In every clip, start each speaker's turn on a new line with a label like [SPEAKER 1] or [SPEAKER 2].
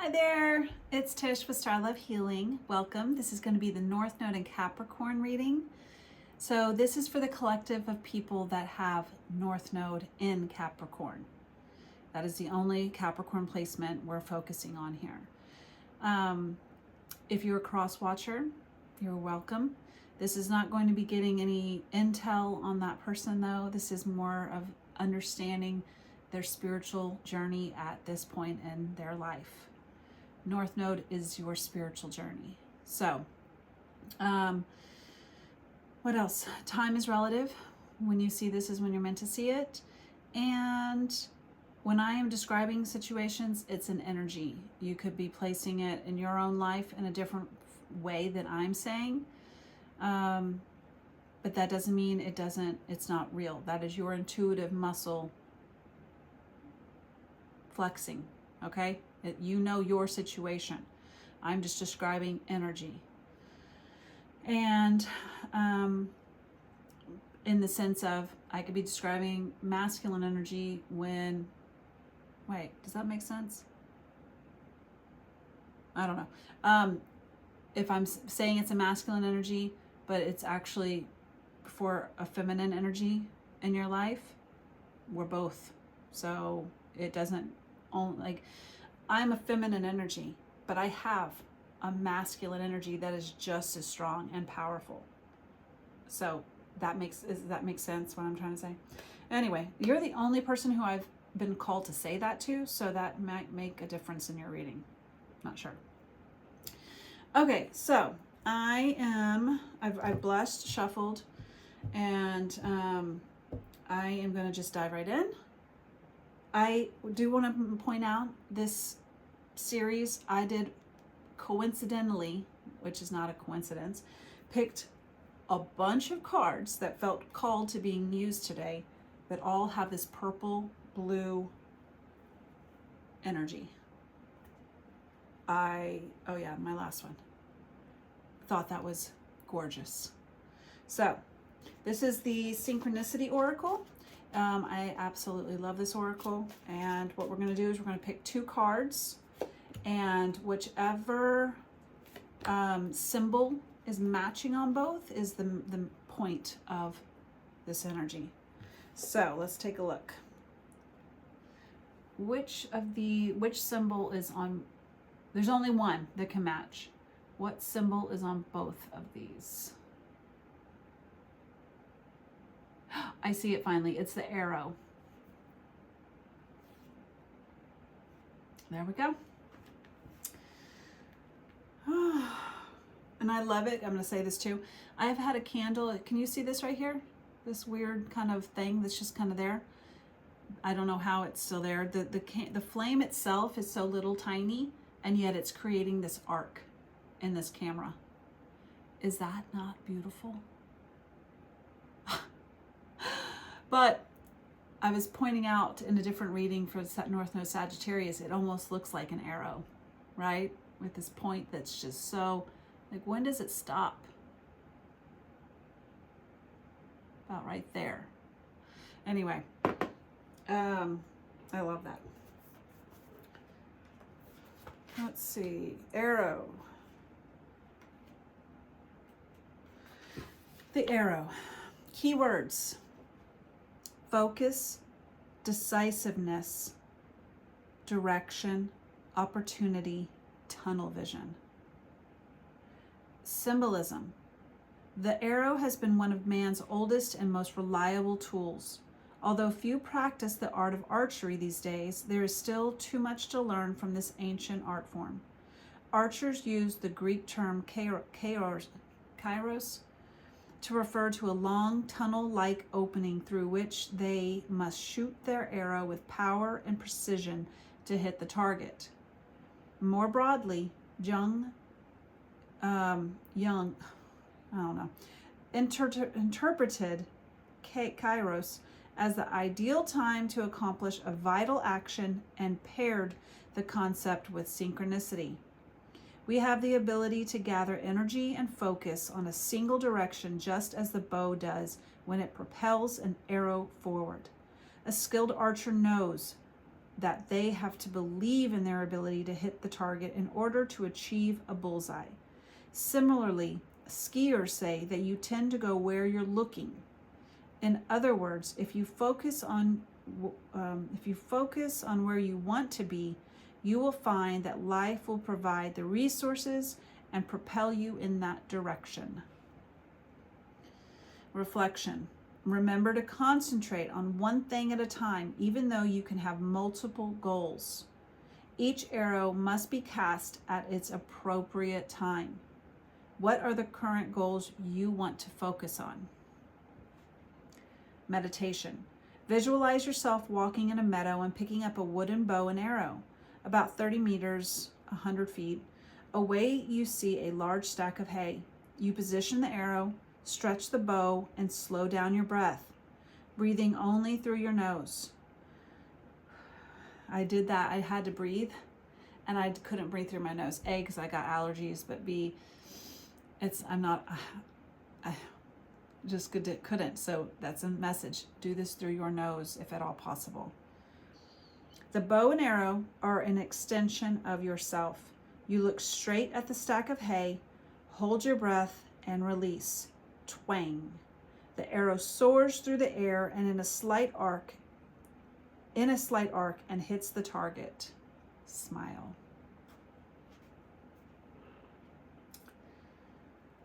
[SPEAKER 1] Hi there, it's Tish with Star Love Healing. Welcome. This is going to be the North Node and Capricorn reading. So this is for the collective of people that have North Node in Capricorn. That is the only Capricorn placement we're focusing on here. If you're a cross watcher, you're welcome. This is not going to be getting any intel on that person though. This is more of understanding their spiritual journey at this point in their life. North Node is your spiritual journey. So, what else? Time is relative. When you see this is when you're meant to see it. And when I am describing situations, it's an energy. You could be placing it in your own life in a different way than I'm saying. But that doesn't mean it's not real. That is your intuitive muscle flexing, okay? You know your situation. I'm just describing energy. And in the sense of, I could be describing masculine energy when, wait, does that make sense? I don't know. If I'm saying it's a masculine energy, but it's actually for a feminine energy in your life, we're both. So it doesn't only, like, I'm a feminine energy, but I have a masculine energy that is just as strong and powerful. So does that make sense what I'm trying to say? Anyway, you're the only person who I've been called to say that to, so that might make a difference in your reading. Not sure. Okay, so I've blessed, shuffled, and I am going to just dive right in. I do want to point out this series I did coincidentally, which is not a coincidence, picked a bunch of cards that felt called to being used today that all have this purple blue energy. Oh yeah, my last one. Thought that was gorgeous. So this is the Synchronicity Oracle. I absolutely love this oracle, and what we're going to do is we're going to pick two cards, and whichever symbol is matching on both is the point of this energy. So let's take a look. Which symbol is on? There's only one that can match. What symbol is on both of these? I see it finally. It's the arrow. There we go. And I love it. I'm going to say this too. I've had a candle. Can you see this right here? This weird kind of thing that's just kind of there. I don't know how it's still there. The flame itself is so little tiny, and yet it's creating this arc in this camera. Is that not beautiful? But I was pointing out in a different reading for North Node Sagittarius, it almost looks like an arrow, right? With this point that's just so, like, when does it stop? About right there. Anyway, I love that. Let's see, arrow. The arrow. Keywords: focus, decisiveness, direction, opportunity, tunnel vision. Symbolism: the arrow has been one of man's oldest and most reliable tools. Although few practice the art of archery these days, there is still too much to learn from this ancient art form. Archers use the Greek term kairos to refer to a long tunnel-like opening through which they must shoot their arrow with power and precision to hit the target. More broadly, interpreted kairos as the ideal time to accomplish a vital action and paired the concept with synchronicity. We have the ability to gather energy and focus on a single direction, just as the bow does when it propels an arrow forward. A skilled archer knows that they have to believe in their ability to hit the target in order to achieve a bullseye. Similarly, skiers say that you tend to go where you're looking. In other words, if you focus on where you want to be, you will find that life will provide the resources and propel you in that direction. Reflection. Remember to concentrate on one thing at a time, even though you can have multiple goals. Each arrow must be cast at its appropriate time. What are the current goals you want to focus on? Meditation. Visualize yourself walking in a meadow and picking up a wooden bow and arrow. About 30 meters, 100 feet, away you see a large stack of hay. You position the arrow, stretch the bow, and slow down your breath, breathing only through your nose. I did that. I had to breathe, and I couldn't breathe through my nose. A, because I got allergies, but B, I just couldn't. So that's a message. Do this through your nose if at all possible. The bow and arrow are an extension of yourself. You look straight at the stack of hay, hold your breath, and release. Twang. The arrow soars through the air and in a slight arc and hits the target. Smile.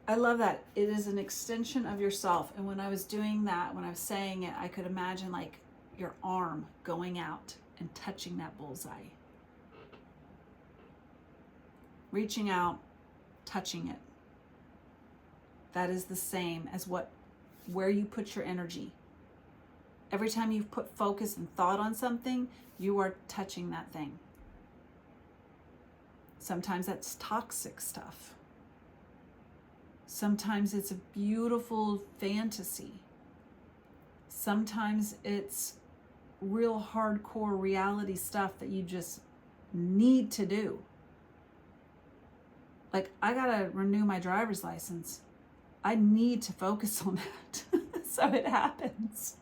[SPEAKER 1] I love that. It is an extension of yourself. And when I was doing that, when I was saying it, I could imagine like your arm going out and touching that bullseye. Reaching out, touching it. That is the same as where you put your energy. Every time you put focus and thought on something, you are touching that thing. Sometimes that's toxic stuff. Sometimes it's a beautiful fantasy. Sometimes it's real hardcore reality stuff that you just need to do. Like, I gotta renew my driver's license. I need to focus on that. So it happens.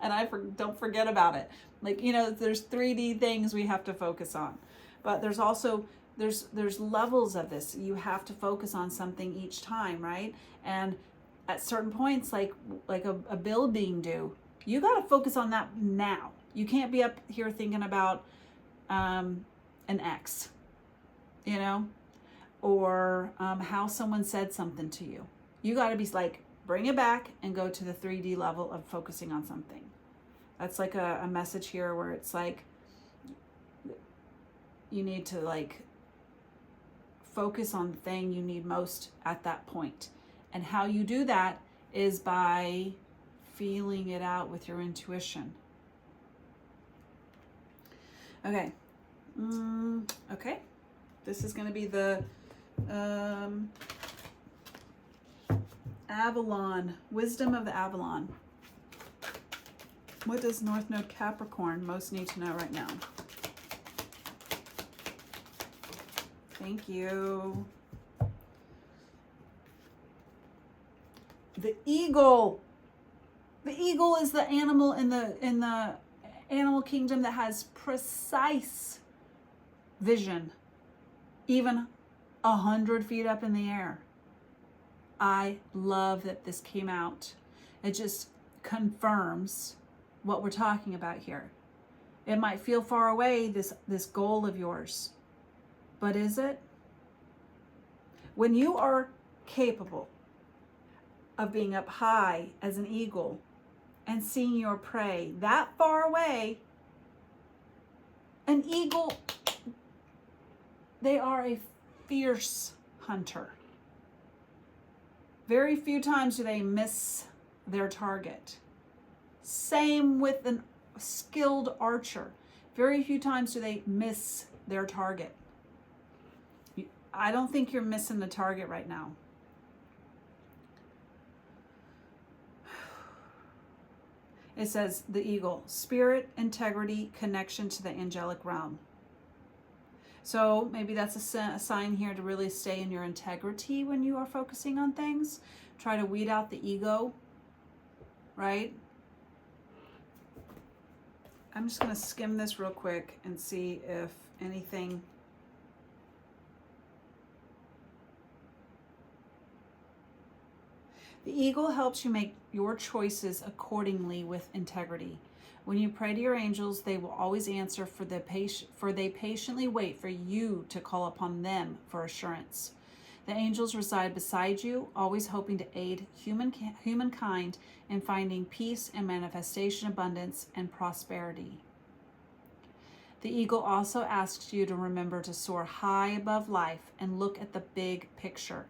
[SPEAKER 1] And don't forget about it. Like, there's 3D things we have to focus on. But there's also, there's levels of this. You have to focus on something each time, right? And at certain points, like a bill being due, you got to focus on that now. You can't be up here thinking about an ex, or how someone said something to you. You got to be like, bring it back and go to the 3D level of focusing on something. That's like a message here where it's like, you need to like focus on the thing you need most at that point. And how you do that is by feeling it out with your intuition. Okay. Okay. This is going to be the Avalon, wisdom of the Avalon. What does North Node Capricorn most need to know right now? Thank you. The eagle. The eagle is the animal in the animal kingdom that has precise vision, even 100 feet up in the air. I love that this came out. It just confirms what we're talking about here. It might feel far away, this goal of yours, but is it? When you are capable of being up high as an eagle and seeing your prey that far away, an eagle, they are a fierce hunter. Very few times do they miss their target. Same with a skilled archer. Very few times do they miss their target. I don't think you're missing the target right now. It says the eagle, spirit, integrity, connection to the angelic realm. So maybe that's a sign here to really stay in your integrity when you are focusing on things. Try to weed out the ego, right? I'm just going to skim this real quick and see if anything. The eagle helps you make your choices accordingly with integrity. When you pray to your angels, they will always answer, for they patiently wait for you to call upon them for assurance. The angels reside beside you, always hoping to aid humankind in finding peace and manifestation, abundance, and prosperity. The eagle also asks you to remember to soar high above life and look at the big picture.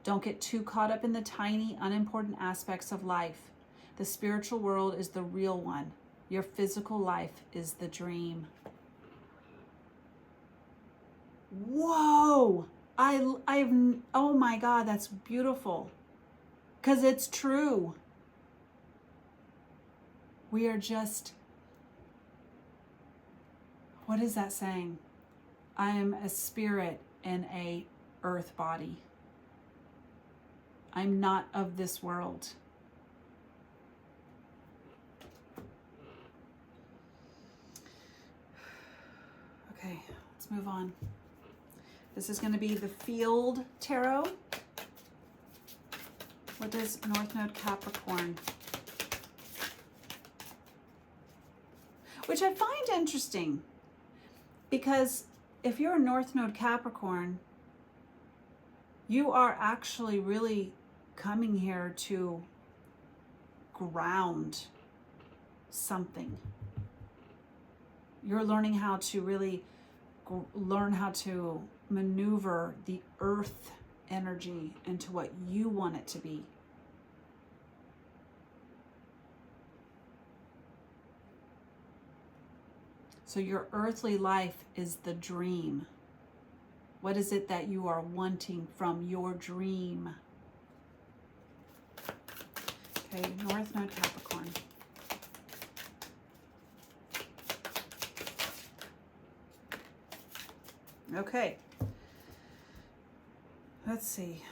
[SPEAKER 1] Don't get too caught up in the tiny, unimportant aspects of life. The spiritual world is the real one. Your physical life is the dream. Whoa! Oh my God, that's beautiful. Because it's true. We are just, what is that saying? I am a spirit in a earth body. I'm not of this world. Okay, let's move on. This is going to be the Field Tarot. What does North Node Capricorn? Which I find interesting, because if you're a North Node Capricorn, you are actually really coming here to ground something. You're learning how to really learn how to maneuver the earth energy into what you want it to be. So your earthly life is the dream. What is it that you are wanting from your dream? Okay, North Node Capricorn. Okay. Let's see.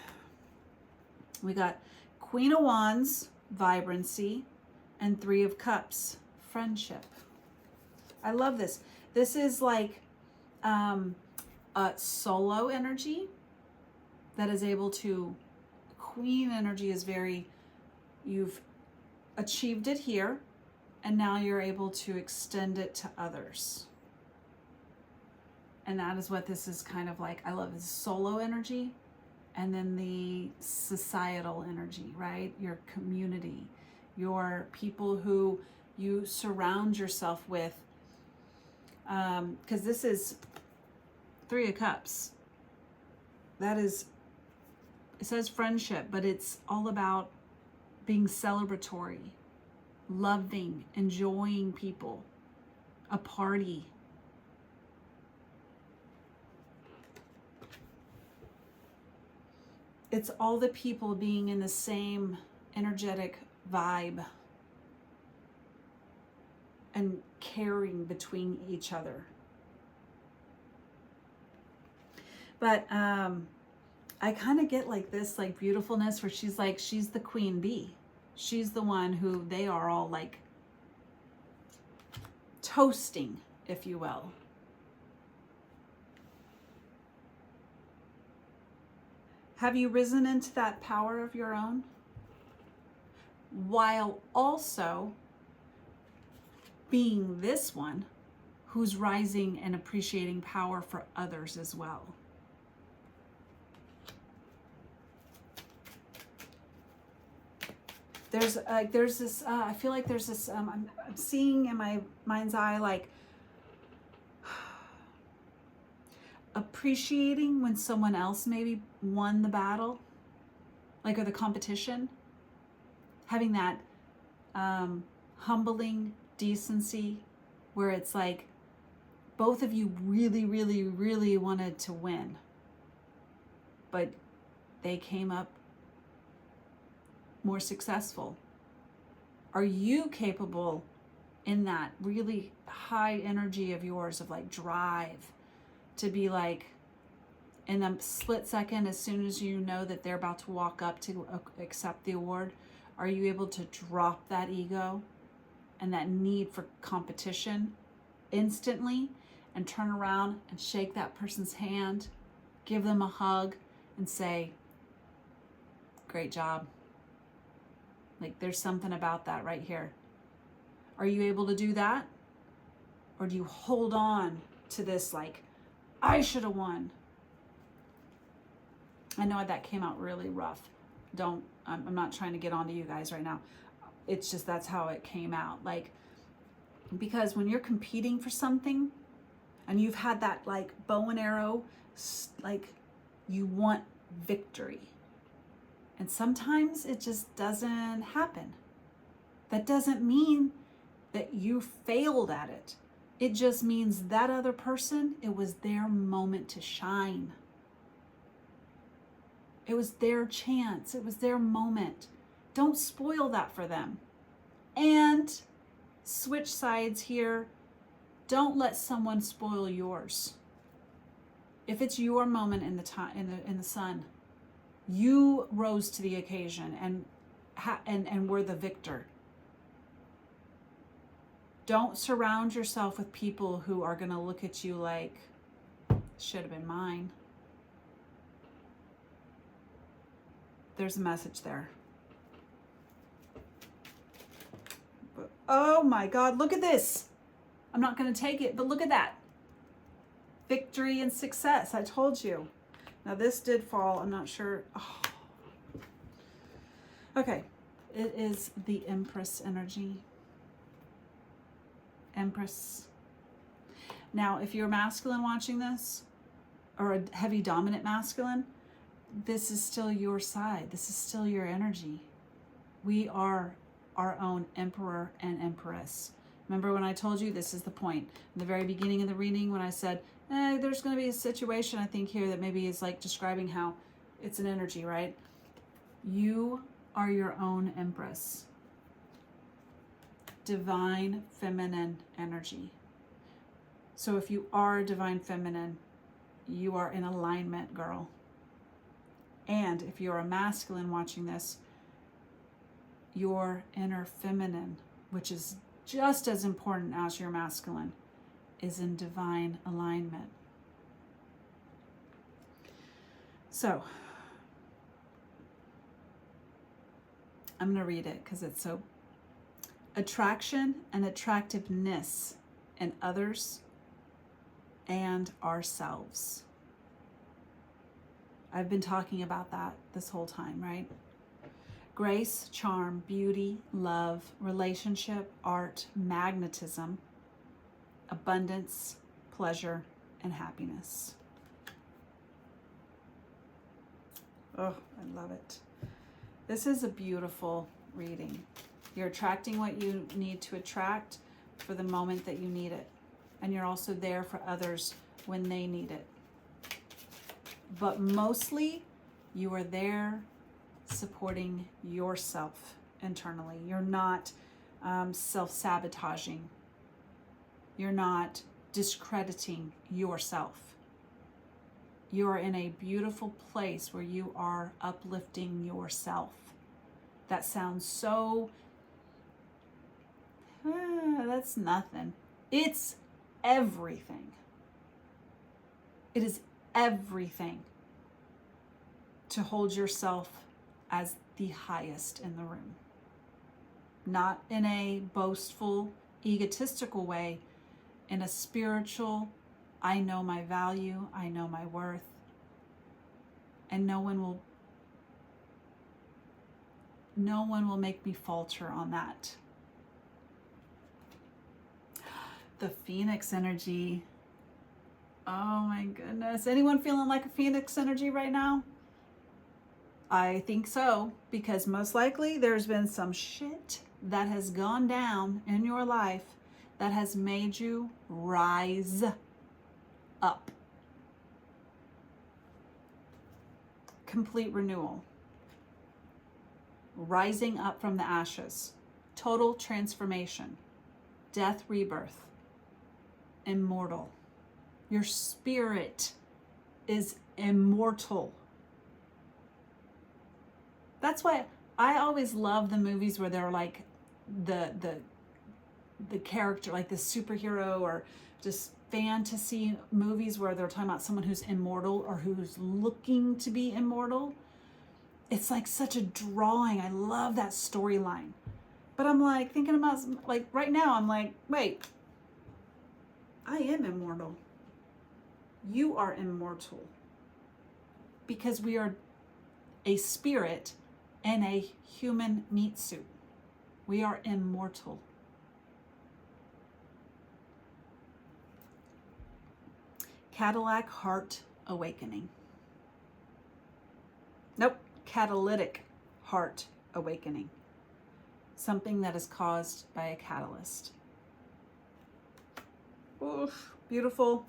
[SPEAKER 1] We got Queen of Wands, vibrancy, and Three of Cups, friendship. I love this. This is like a solo energy that is able to, Queen energy is very, you've achieved it here, and now you're able to extend it to others. And that is what this is kind of like. I love this solo energy, and then the societal energy, right? Your community, your people who you surround yourself with. Because this is Three of Cups. That is, it says friendship, but it's all about being celebratory, loving, enjoying people, a party. It's all the people being in the same energetic vibe and caring between each other. But I kind of get like this, like beautifulness, where she's like, she's the queen bee. She's the one who they are all like toasting, if you will. Have you risen into that power of your own? While also being this one who's rising and appreciating power for others as well. There's this, I feel like there's this, I'm seeing in my mind's eye, like appreciating when someone else maybe won the battle, like, or the competition, having that humbling decency where it's like both of you really, really, really wanted to win, but they came up more successful. Are you capable in that really high energy of yours of like drive to be like, in a split second, as soon as you know that they're about to walk up to accept the award, are you able to drop that ego and that need for competition instantly, and turn around and shake that person's hand, give them a hug, and say, great job. Like, there's something about that right here. Are you able to do that? Or do you hold on to this like, I should have won? I know that came out really rough. I'm not trying to get onto you guys right now. It's just, that's how it came out. Like, because when you're competing for something and you've had that like bow and arrow, like you want victory. And sometimes it just doesn't happen. That doesn't mean that you failed at it. It just means that other person, it was their moment to shine. It was their chance. It was their moment. Don't spoil that for them. And switch sides here. Don't let someone spoil yours. If it's your moment in the sun, you rose to the occasion and were the victor. Don't surround yourself with people who are going to look at you like, should have been mine. There's a message there. But, oh my God, look at this. I'm not going to take it, but look at that. Victory and success. I told you. Now this did fall. I'm not sure. Oh. Okay. It is the Empress energy. Empress. Now, if you're masculine watching this, or a heavy dominant masculine, this is still your side. This is still your energy. We are our own emperor and empress. Remember when I told you, this is the point. In the very beginning of the reading, when I said, there's going to be a situation, I think, here that maybe is like describing how it's an energy, right? You are your own empress. Divine feminine energy. So if you are divine feminine, you are in alignment, girl. And if you're a masculine watching this, your inner feminine, which is just as important as your masculine, is in divine alignment. So, I'm going to read it because it's so... Attraction and attractiveness in others and ourselves. I've been talking about that this whole time, right? Grace, charm, beauty, love, relationship, art, magnetism, abundance, pleasure, and happiness. Oh, I love it. This is a beautiful reading. You're attracting what you need to attract for the moment that you need it. And you're also there for others when they need it. But mostly, you are there supporting yourself internally. You're not self-sabotaging. You're not discrediting yourself. You're in a beautiful place where you are uplifting yourself. That sounds so... that's nothing. It's everything. It is everything to hold yourself as the highest in the room. Not in a boastful, egotistical way, in a spiritual, I know my value, I know my worth, and no one will make me falter on that. The Phoenix energy. Oh my goodness. Anyone feeling like a Phoenix energy right now? I think so, because most likely there's been some shit that has gone down in your life that has made you rise up. Complete renewal. Rising up from the ashes. Total transformation. Death, rebirth. Immortal. Your spirit is immortal. That's why I always love the movies where they're like the the character, like this superhero or just fantasy movies where they're talking about someone who's immortal or who's looking to be immortal. It's like such a drawing. I love that storyline. But I'm like thinking about, like right now, I'm like, wait, I am immortal. You are immortal. Because we are a spirit in a human meat suit. We are immortal. Cadillac heart awakening. Nope, catalytic heart awakening. Something that is caused by a catalyst. Oof, beautiful.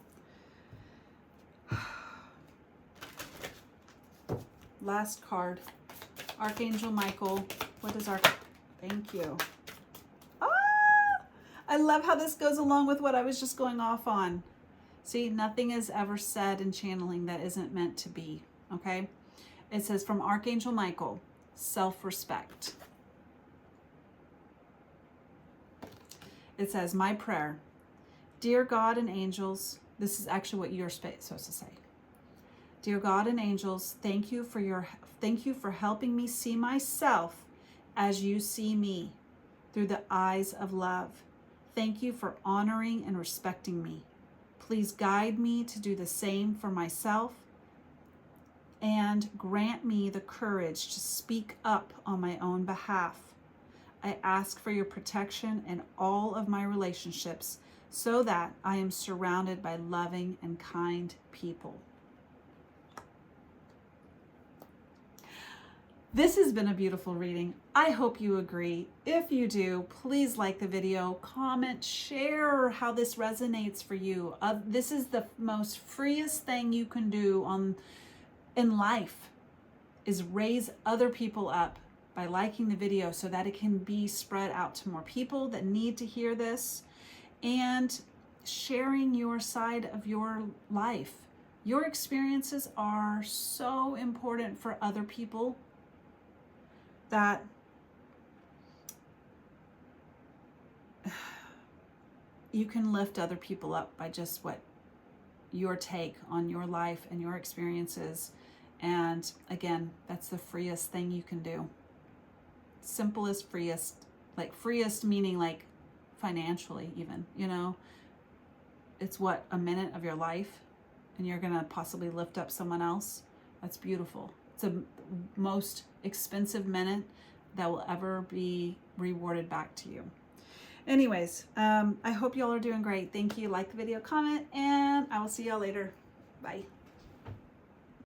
[SPEAKER 1] Last card, Archangel Michael. What is our, thank you. Ah, I love how this goes along with what I was just going off on. See, nothing is ever said in channeling that isn't meant to be, okay? It says from Archangel Michael, self-respect. It says, my prayer, dear God and angels, this is actually what you're supposed to say. Dear God and angels, thank you for helping me see myself as you see me through the eyes of love. Thank you for honoring and respecting me. Please guide me to do the same for myself and grant me the courage to speak up on my own behalf. I ask for your protection in all of my relationships so that I am surrounded by loving and kind people. This has been a beautiful reading. I hope you agree. If you do, please like the video, comment, share how this resonates for you. This is the most freest thing you can do in life, is raise other people up by liking the video so that it can be spread out to more people that need to hear this, and sharing your side of your life. Your experiences are so important for other people that you can lift other people up by just what your take on your life and your experiences. And again, that's the freest thing you can do. Simplest, freest, like freest meaning like financially even, you know, it's what, a minute of your life, and you're gonna possibly lift up someone else. That's beautiful. It's the most expensive minute that will ever be rewarded back to you. Anyways, I hope y'all are doing great. Thank you. Like the video, comment, and I will see y'all later. Bye.